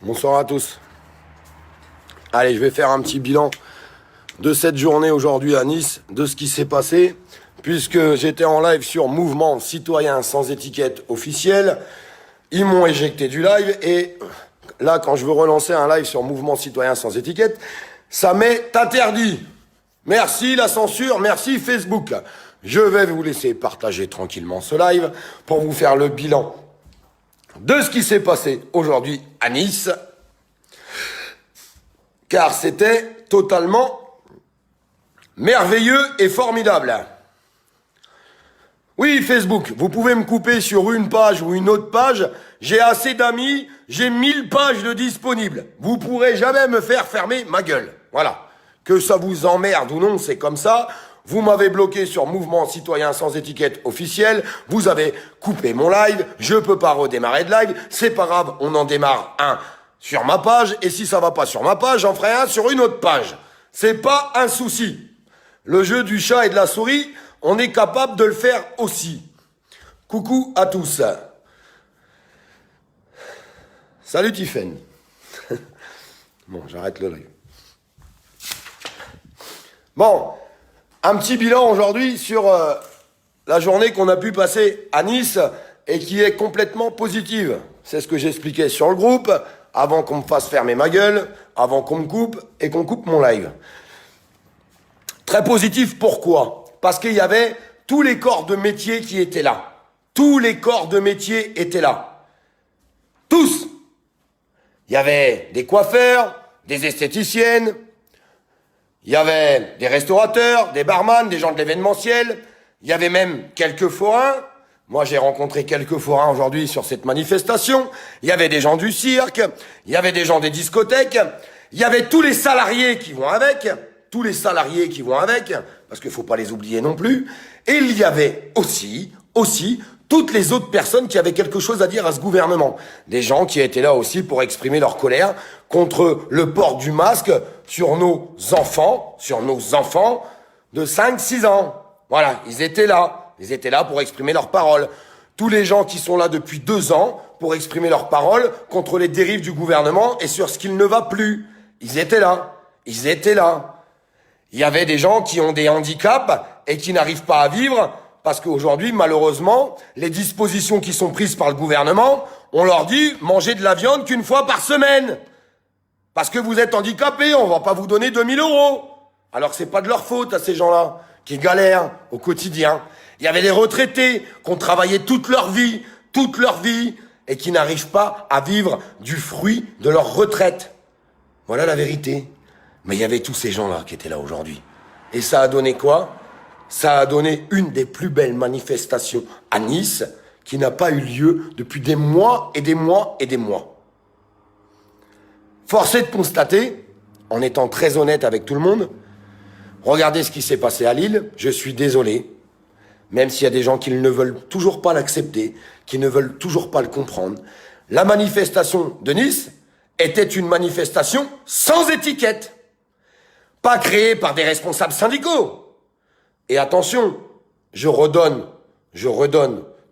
Bonsoir à tous. Allez, je vais faire un petit bilan de cette journée aujourd'hui à Nice, de ce qui s'est passé, puisque j'étais en live sur Mouvement Citoyen Sans Étiquette officiel. Ils m'ont éjecté du live et là, quand je veux relancer un live sur Mouvement Citoyen Sans Étiquette, ça m'est interdit. Merci la censure, merci Facebook. Je vais vous laisser partager tranquillement ce live pour vous faire le bilan de ce qui s'est passé aujourd'hui à Nice, car c'était totalement merveilleux et formidable. Oui, Facebook, vous pouvez me couper sur une page ou une autre page, j'ai assez d'amis, j'ai 1000 pages de disponibles. Vous pourrez jamais me faire fermer ma gueule. Voilà. Que ça vous emmerde ou non, c'est comme ça. Vous m'avez bloqué sur Mouvement Citoyen Sans Étiquette officiel, vous avez coupé mon live, je peux pas redémarrer de live, c'est pas grave, on en démarre un sur ma page, et si ça va pas sur ma page, j'en ferai un sur une autre page. C'est pas un souci. Le jeu du chat et de la souris, on est capable de le faire aussi. Coucou à tous. Salut Tiffen. Bon, j'arrête le live. Bon, un petit bilan aujourd'hui sur la journée qu'on a pu passer à Nice et qui est complètement positive. C'est ce que j'expliquais sur le groupe, avant qu'on me fasse fermer ma gueule, avant qu'on me coupe et qu'on coupe mon live. Très positif, pourquoi ? Parce qu'il y avait tous les corps de métier qui étaient là. Tous les corps de métier étaient là. Tous. Il y avait des coiffeurs, des esthéticiennes, il y avait des restaurateurs, des barman, des gens de l'événementiel. Il y avait même quelques forains. Moi, j'ai rencontré quelques forains aujourd'hui sur cette manifestation. Il y avait des gens du cirque. Il y avait des gens des discothèques. Il y avait tous les salariés qui vont avec. Tous les salariés qui vont avec. Parce qu'il faut pas les oublier non plus. Et il y avait aussi, toutes les autres personnes qui avaient quelque chose à dire à ce gouvernement. Des gens qui étaient là aussi pour exprimer leur colère contre le port du masque sur nos enfants de 5-6 ans. Voilà, ils étaient là pour exprimer leurs paroles. Tous les gens qui sont là depuis 2 ans pour exprimer leurs paroles contre les dérives du gouvernement et sur ce qu'il ne va plus. Ils étaient là. Il y avait des gens qui ont des handicaps et qui n'arrivent pas à vivre parce qu'aujourd'hui, malheureusement, les dispositions qui sont prises par le gouvernement, on leur dit mangez de la viande qu'une fois par semaine. Parce que vous êtes handicapés, on va pas vous donner 2000 €. Alors c'est pas de leur faute à ces gens-là, qui galèrent au quotidien. Il y avait des retraités qui ont travaillé toute leur vie, et qui n'arrivent pas à vivre du fruit de leur retraite. Voilà la vérité. Mais il y avait tous ces gens-là qui étaient là aujourd'hui. Et ça a donné quoi ? Ça a donné une des plus belles manifestations à Nice qui n'a pas eu lieu depuis des mois et des mois et des mois. Force est de constater, en étant très honnête avec tout le monde, regardez ce qui s'est passé à Lille, je suis désolé, même s'il y a des gens qui ne veulent toujours pas l'accepter, qui ne veulent toujours pas le comprendre. La manifestation de Nice était une manifestation sans étiquette, pas créée par des responsables syndicaux. Et attention, je redonne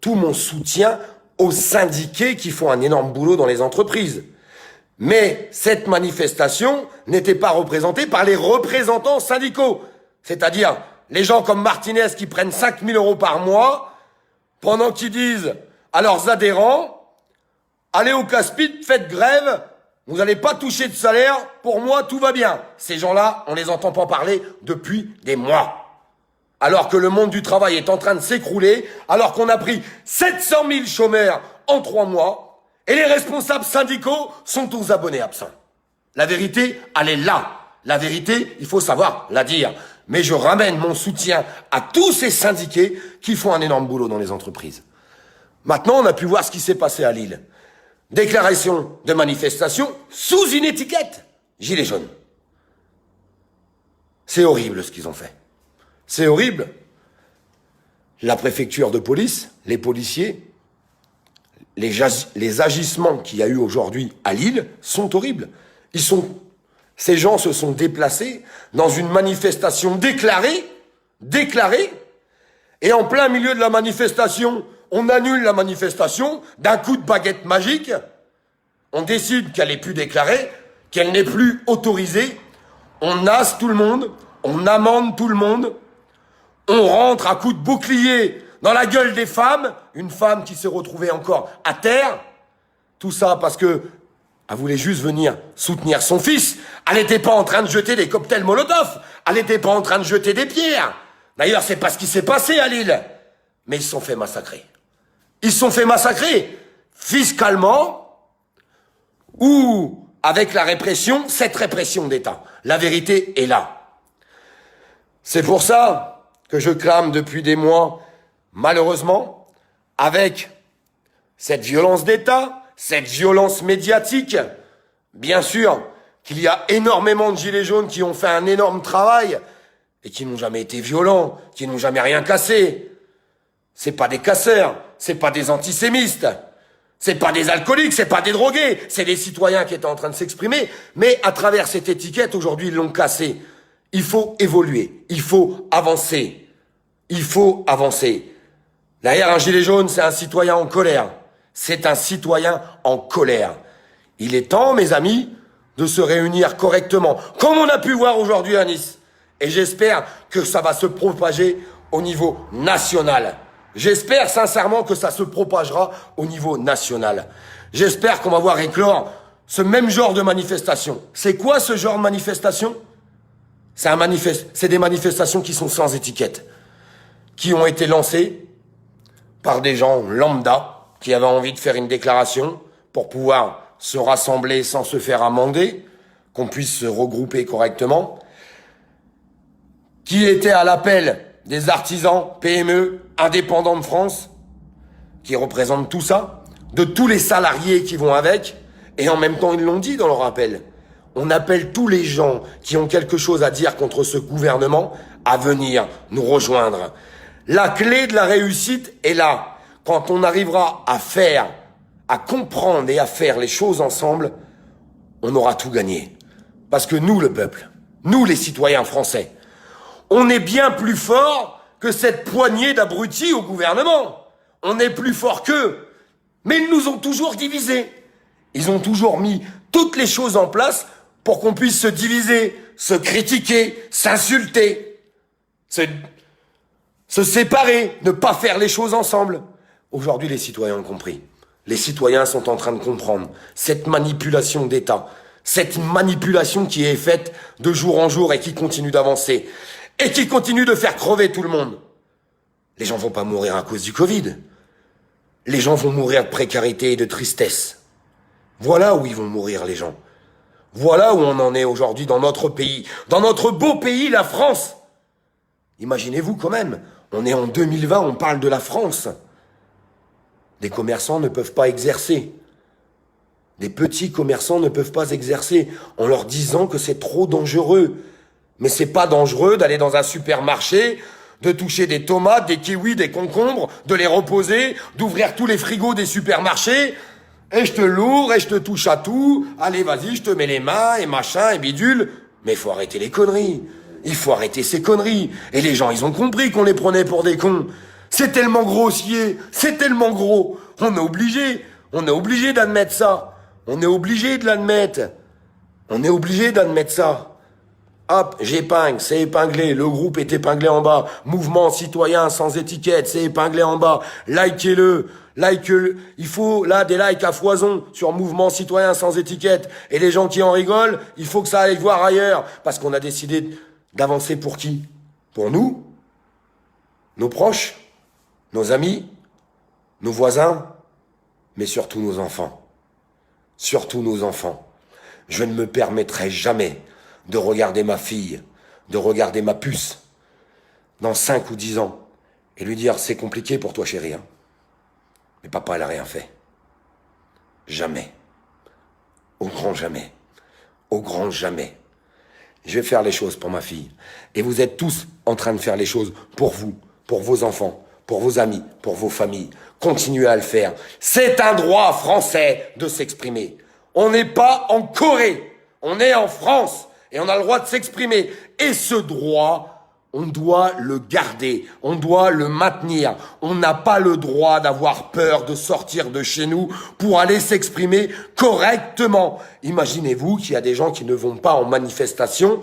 tout mon soutien aux syndiqués qui font un énorme boulot dans les entreprises. Mais cette manifestation n'était pas représentée par les représentants syndicaux. C'est-à-dire les gens comme Martinez qui prennent 5000 € par mois pendant qu'ils disent à leurs adhérents « Allez au casse-pipe, faites grève, vous n'allez pas toucher de salaire, pour moi tout va bien ». Ces gens-là, on les entend pas parler depuis des mois. Alors que le monde du travail est en train de s'écrouler, alors qu'on a pris 700 000 chômeurs en 3 mois, et les responsables syndicaux sont aux abonnés absents. La vérité, elle est là. La vérité, il faut savoir la dire. Mais je ramène mon soutien à tous ces syndiqués qui font un énorme boulot dans les entreprises. Maintenant, on a pu voir ce qui s'est passé à Lille. Déclaration de manifestation sous une étiquette. Gilets jaunes. C'est horrible ce qu'ils ont fait. C'est horrible. La préfecture de police, les policiers, les agissements qu'il y a eu aujourd'hui à Lille sont horribles. Ces gens se sont déplacés dans une manifestation déclarée, et en plein milieu de la manifestation, on annule la manifestation d'un coup de baguette magique. on décide qu'elle est plus déclarée, qu'elle n'est plus autorisée, on nasse tout le monde, on amende tout le monde, on rentre à coups de bouclier dans la gueule des femmes, une femme qui s'est retrouvée encore à terre, tout ça parce que elle voulait juste venir soutenir son fils. Elle n'était pas en train de jeter des cocktails Molotov. Elle n'était pas en train de jeter des pierres. D'ailleurs, c'est pas ce qui s'est passé à Lille. Mais ils se sont fait massacrer. Ils se sont fait massacrer fiscalement ou avec la répression, cette répression d'État. La vérité est là. C'est pour ça que je clame depuis des mois, malheureusement, avec cette violence d'État, cette violence médiatique, bien sûr qu'il y a énormément de gilets jaunes qui ont fait un énorme travail et qui n'ont jamais été violents, qui n'ont jamais rien cassé. C'est pas des casseurs, c'est pas des antisémites, c'est pas des alcooliques, c'est pas des drogués, c'est des citoyens qui étaient en train de s'exprimer, mais à travers cette étiquette, aujourd'hui, ils l'ont cassée. Il faut évoluer, il faut avancer, il faut avancer. Derrière un gilet jaune, c'est un citoyen en colère. C'est un citoyen en colère. Il est temps, mes amis, de se réunir correctement, comme on a pu voir aujourd'hui à Nice. Et j'espère que ça va se propager au niveau national. J'espère sincèrement que ça se propagera au niveau national. J'espère qu'on va voir éclore ce même genre de manifestation. C'est quoi ce genre de manifestation ? C'est des manifestations qui sont sans étiquette, qui ont été lancées par des gens lambda, qui avaient envie de faire une déclaration pour pouvoir se rassembler sans se faire amender, qu'on puisse se regrouper correctement, qui étaient à l'appel des artisans, PME, indépendants de France, qui représentent tout ça, de tous les salariés qui vont avec, et en même temps ils l'ont dit dans leur appel. On appelle tous les gens qui ont quelque chose à dire contre ce gouvernement à venir nous rejoindre. La clé de la réussite est là. Quand on arrivera à faire, à comprendre et à faire les choses ensemble, on aura tout gagné. Parce que nous, le peuple, nous les citoyens français, on est bien plus fort que cette poignée d'abrutis au gouvernement. On est plus fort qu'eux. Mais ils nous ont toujours divisés. Ils ont toujours mis toutes les choses en place pour qu'on puisse se diviser, se critiquer, s'insulter, se séparer, ne pas faire les choses ensemble. Aujourd'hui, les citoyens ont compris. Les citoyens sont en train de comprendre cette manipulation d'État, cette manipulation qui est faite de jour en jour et qui continue d'avancer et qui continue de faire crever tout le monde. Les gens vont pas mourir à cause du Covid. Les gens vont mourir de précarité et de tristesse. Voilà où ils vont mourir, les gens. Voilà où on en est aujourd'hui dans notre pays, dans notre beau pays, la France. Imaginez-vous quand même, on est en 2020, on parle de la France. Des commerçants ne peuvent pas exercer. Des petits commerçants ne peuvent pas exercer en leur disant que c'est trop dangereux. Mais c'est pas dangereux d'aller dans un supermarché, de toucher des tomates, des kiwis, des concombres, de les reposer, d'ouvrir tous les frigos des supermarchés, et je te lourd, et je te touche à tout, allez vas-y, je te mets les mains, et machin, et bidule. Mais il faut arrêter les conneries. Il faut arrêter ces conneries. Et les gens, ils ont compris qu'on les prenait pour des cons. C'est tellement grossier, c'est tellement gros. On est obligé d'admettre ça. On est obligé de l'admettre. On est obligé d'admettre ça. Hop, j'épingle, c'est épinglé, le groupe est épinglé en bas. Mouvement citoyen sans étiquette, c'est épinglé en bas. Likez-le, likez-le. Il faut là des likes à foison sur Mouvement citoyen sans étiquette. Et les gens qui en rigolent, il faut que ça aille voir ailleurs. Parce qu'on a décidé d'avancer pour qui ? Pour nous ? Nos proches ? Nos amis, nos voisins, mais surtout nos enfants. Surtout nos enfants. Je ne me permettrai jamais de regarder ma fille, de regarder ma puce, dans 5 ou 10 ans, et lui dire « c'est compliqué pour toi chérie, hein. Mais papa, elle a rien fait. » Jamais. Au grand jamais. Au grand jamais. Je vais faire les choses pour ma fille. Et vous êtes tous en train de faire les choses pour vous, pour vos enfants, pour vos amis, pour vos familles. Continuez à le faire. C'est un droit français de s'exprimer. On n'est pas en Corée. On est en France. Et on a le droit de s'exprimer. Et ce droit, On doit le garder, on doit le maintenir. On n'a pas le droit d'avoir peur de sortir de chez nous pour aller s'exprimer correctement. Imaginez-vous qu'il y a des gens qui ne vont pas en manifestation,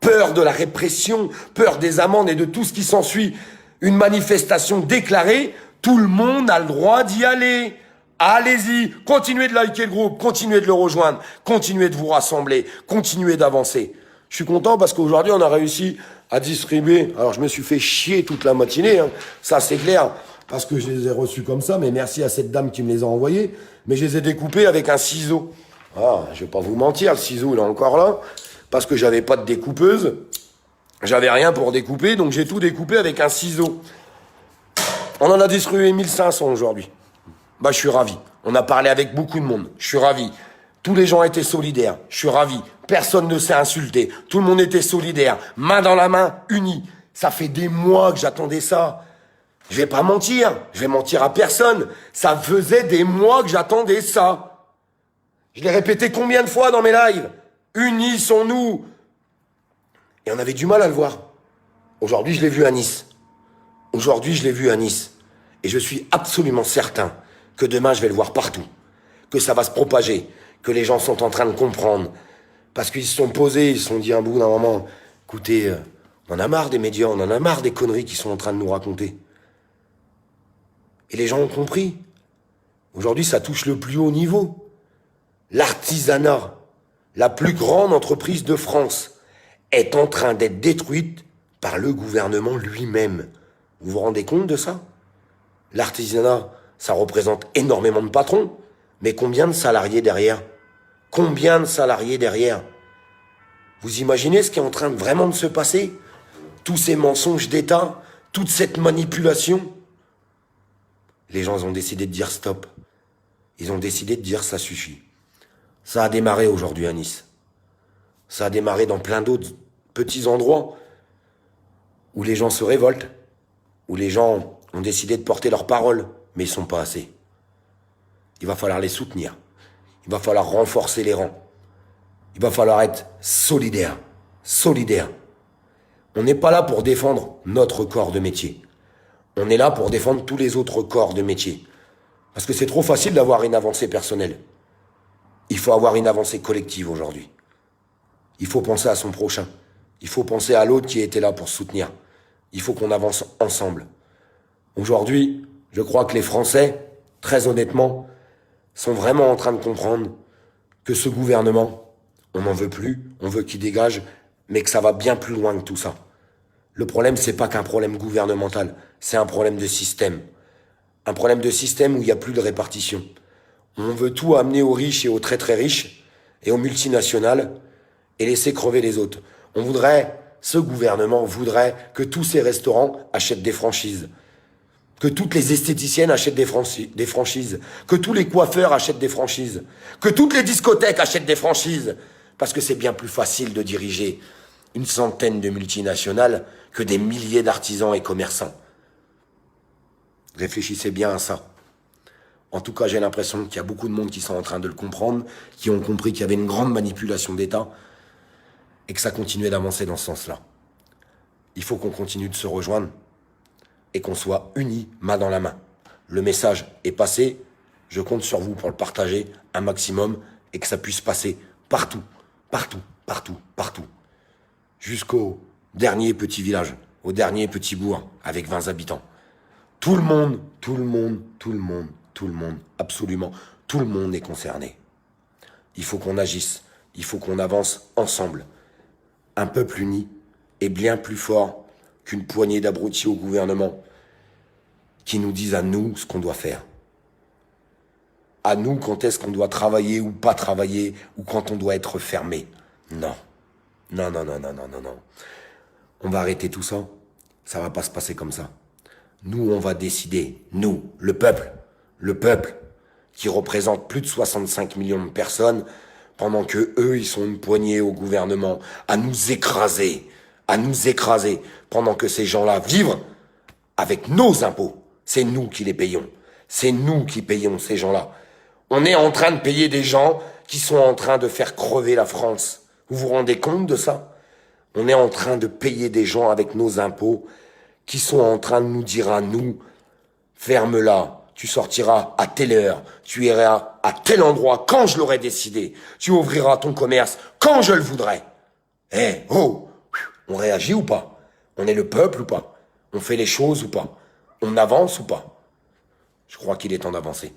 peur de la répression, peur des amendes et de tout ce qui s'ensuit. Une manifestation déclarée, tout le monde a le droit d'y aller. Allez-y, continuez de liker le groupe, continuez de le rejoindre, continuez de vous rassembler, continuez d'avancer. Je suis content parce qu'aujourd'hui, on a réussi à distribuer. Alors, je me suis fait chier toute la matinée, hein. Ça c'est clair, parce que je les ai reçus comme ça, mais merci à cette dame qui me les a envoyés. Mais je les ai découpés avec un ciseau. Ah, je vais pas vous mentir, le ciseau, il est encore là, parce que j'avais pas de découpeuse. J'avais rien pour découper, donc j'ai tout découpé avec un ciseau. On en a distribué 1500 aujourd'hui. Bah, je suis ravi. On a parlé avec beaucoup de monde. Je suis ravi. Tous les gens étaient solidaires. Je suis ravi. Personne ne s'est insulté. Tout le monde était solidaire. Main dans la main, unis. Ça fait des mois que j'attendais ça. Je vais pas mentir. Je vais mentir à personne. Ça faisait des mois que j'attendais ça. Je l'ai répété combien de fois dans mes lives? Unissons-nous. Et on avait du mal à le voir. Aujourd'hui, je l'ai vu à Nice. Aujourd'hui, je l'ai vu à Nice. Et je suis absolument certain que demain, je vais le voir partout. Que ça va se propager. Que les gens sont en train de comprendre. Parce qu'ils se sont posés, ils se sont dit un bout d'un moment, écoutez, on en a marre des médias, on en a marre des conneries qu'ils sont en train de nous raconter. Et les gens ont compris. Aujourd'hui, ça touche le plus haut niveau. L'artisanat, la plus grande entreprise de France, est en train d'être détruite par le gouvernement lui-même. Vous vous rendez compte de ça? L'artisanat, ça représente énormément de patrons. Mais combien de salariés derrière? Combien de salariés derrière? Vous imaginez ce qui est en train vraiment de se passer? Tous ces mensonges d'État, toute cette manipulation. Les gens ont décidé de dire stop. Ils ont décidé de dire ça suffit. Ça a démarré aujourd'hui à Nice. Ça a démarré dans plein d'autres petits endroits où les gens se révoltent, où les gens ont décidé de porter leurs paroles, mais ils sont pas assez. Il va falloir les soutenir. Il va falloir renforcer les rangs. Il va falloir être solidaire. Solidaire. On n'est pas là pour défendre notre corps de métier. On est là pour défendre tous les autres corps de métier. Parce que c'est trop facile d'avoir une avancée personnelle. Il faut avoir une avancée collective aujourd'hui. Il faut penser à son prochain. Il faut penser à l'autre qui était là pour soutenir. Il faut qu'on avance ensemble. Aujourd'hui, je crois que les Français, très honnêtement, sont vraiment en train de comprendre que ce gouvernement, on n'en veut plus, on veut qu'il dégage, mais que ça va bien plus loin que tout ça. Le problème, c'est pas qu'un problème gouvernemental, c'est un problème de système. Un problème de système où il n'y a plus de répartition. On veut tout amener aux riches et aux très très riches, et aux multinationales, et laisser crever les autres. Ce gouvernement voudrait que tous ces restaurants achètent des franchises. Que toutes les esthéticiennes achètent des franchises, que tous les coiffeurs achètent des franchises, que toutes les discothèques achètent des franchises, parce que c'est bien plus facile de diriger une centaine de multinationales que des milliers d'artisans et commerçants. Réfléchissez bien à ça. En tout cas, j'ai l'impression qu'il y a beaucoup de monde qui sont en train de le comprendre, qui ont compris qu'il y avait une grande manipulation d'État et que ça continuait d'avancer dans ce sens-là. Il faut qu'on continue de se rejoindre et qu'on soit unis, main dans la main. Le message est passé, je compte sur vous pour le partager un maximum et que ça puisse passer partout, partout, partout, partout. Jusqu'au dernier petit village, au dernier petit bourg avec 20 habitants. Tout le monde, absolument, tout le monde est concerné. Il faut qu'on agisse, il faut qu'on avance ensemble. Un peuple uni est bien plus fort qu'une poignée d'abrutis au gouvernement qui nous disent à nous ce qu'on doit faire. À nous quand est-ce qu'on doit travailler ou pas travailler, ou quand on doit être fermé. Non. Non. On va arrêter tout ça. Ça va pas se passer comme ça. Nous, on va décider. Nous, le peuple, qui représente plus de 65 millions de personnes, pendant que eux, ils sont une poignée au gouvernement, à nous écraser, pendant que ces gens-là vivent avec nos impôts. C'est nous qui les payons. C'est nous qui payons ces gens-là. On est en train de payer des gens qui sont en train de faire crever la France. Vous vous rendez compte de ça? On est en train de payer des gens avec nos impôts qui sont en train de nous dire à nous, ferme-la, tu sortiras à telle heure, tu iras à tel endroit quand je l'aurai décidé, tu ouvriras ton commerce quand je le voudrais. Eh, oh, on réagit ou pas? On est le peuple ou pas? On fait les choses ou pas? On avance ou pas? Je crois qu'il est temps d'avancer.